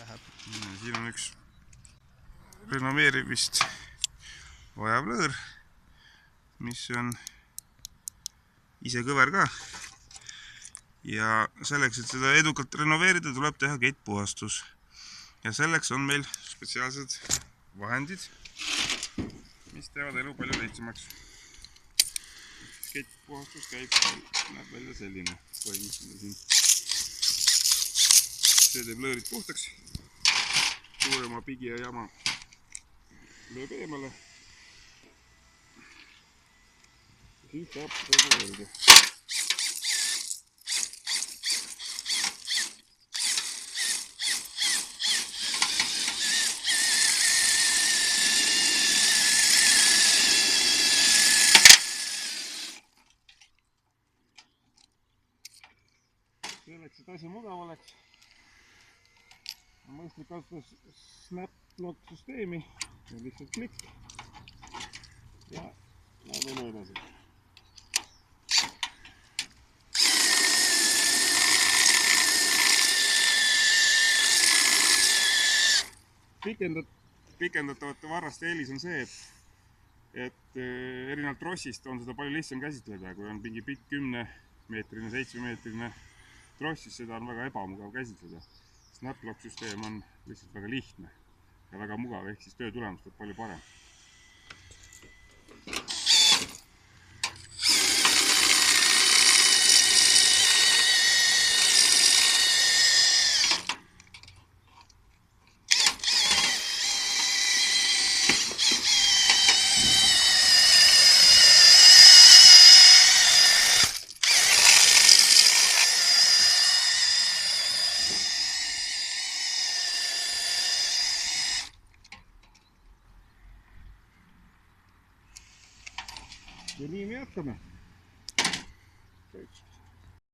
läheb. Siin on üks renoveerimist vajav lõõr, mis on ise kõver ka. Ja selleks, et seda edukalt renoveerida, tuleb teha kettpuhastus. Ja selleks on meil spetsiaalsed vahendid, mis teevad elu palju lihtsamaks. Kettpuhastus käib, näeb välja selline põhimõtteliselt siin. See teeb lõõrid puhtaks, suurema pigi ja jama lööb eemale. Ja siis saab renoveerida. Selleks, et asi mugav oleks, on mõistlik kasutada snap-lock süsteemi ja lihtsalt klikk ja läheb elu edasi. Pikendatavate varraste eelis on see, et erinevalt trossist on seda palju lihtsam käsitleda, kui on mingi pikk 10-meetrine, 7-meetrine tross, siis seda on väga ebamugav käsitleda. Snap-lock süsteem on lihtsalt väga lihtne ja väga mugav, ehk siis töö tulemus tuleb palju parem. Ja nii me jätkame.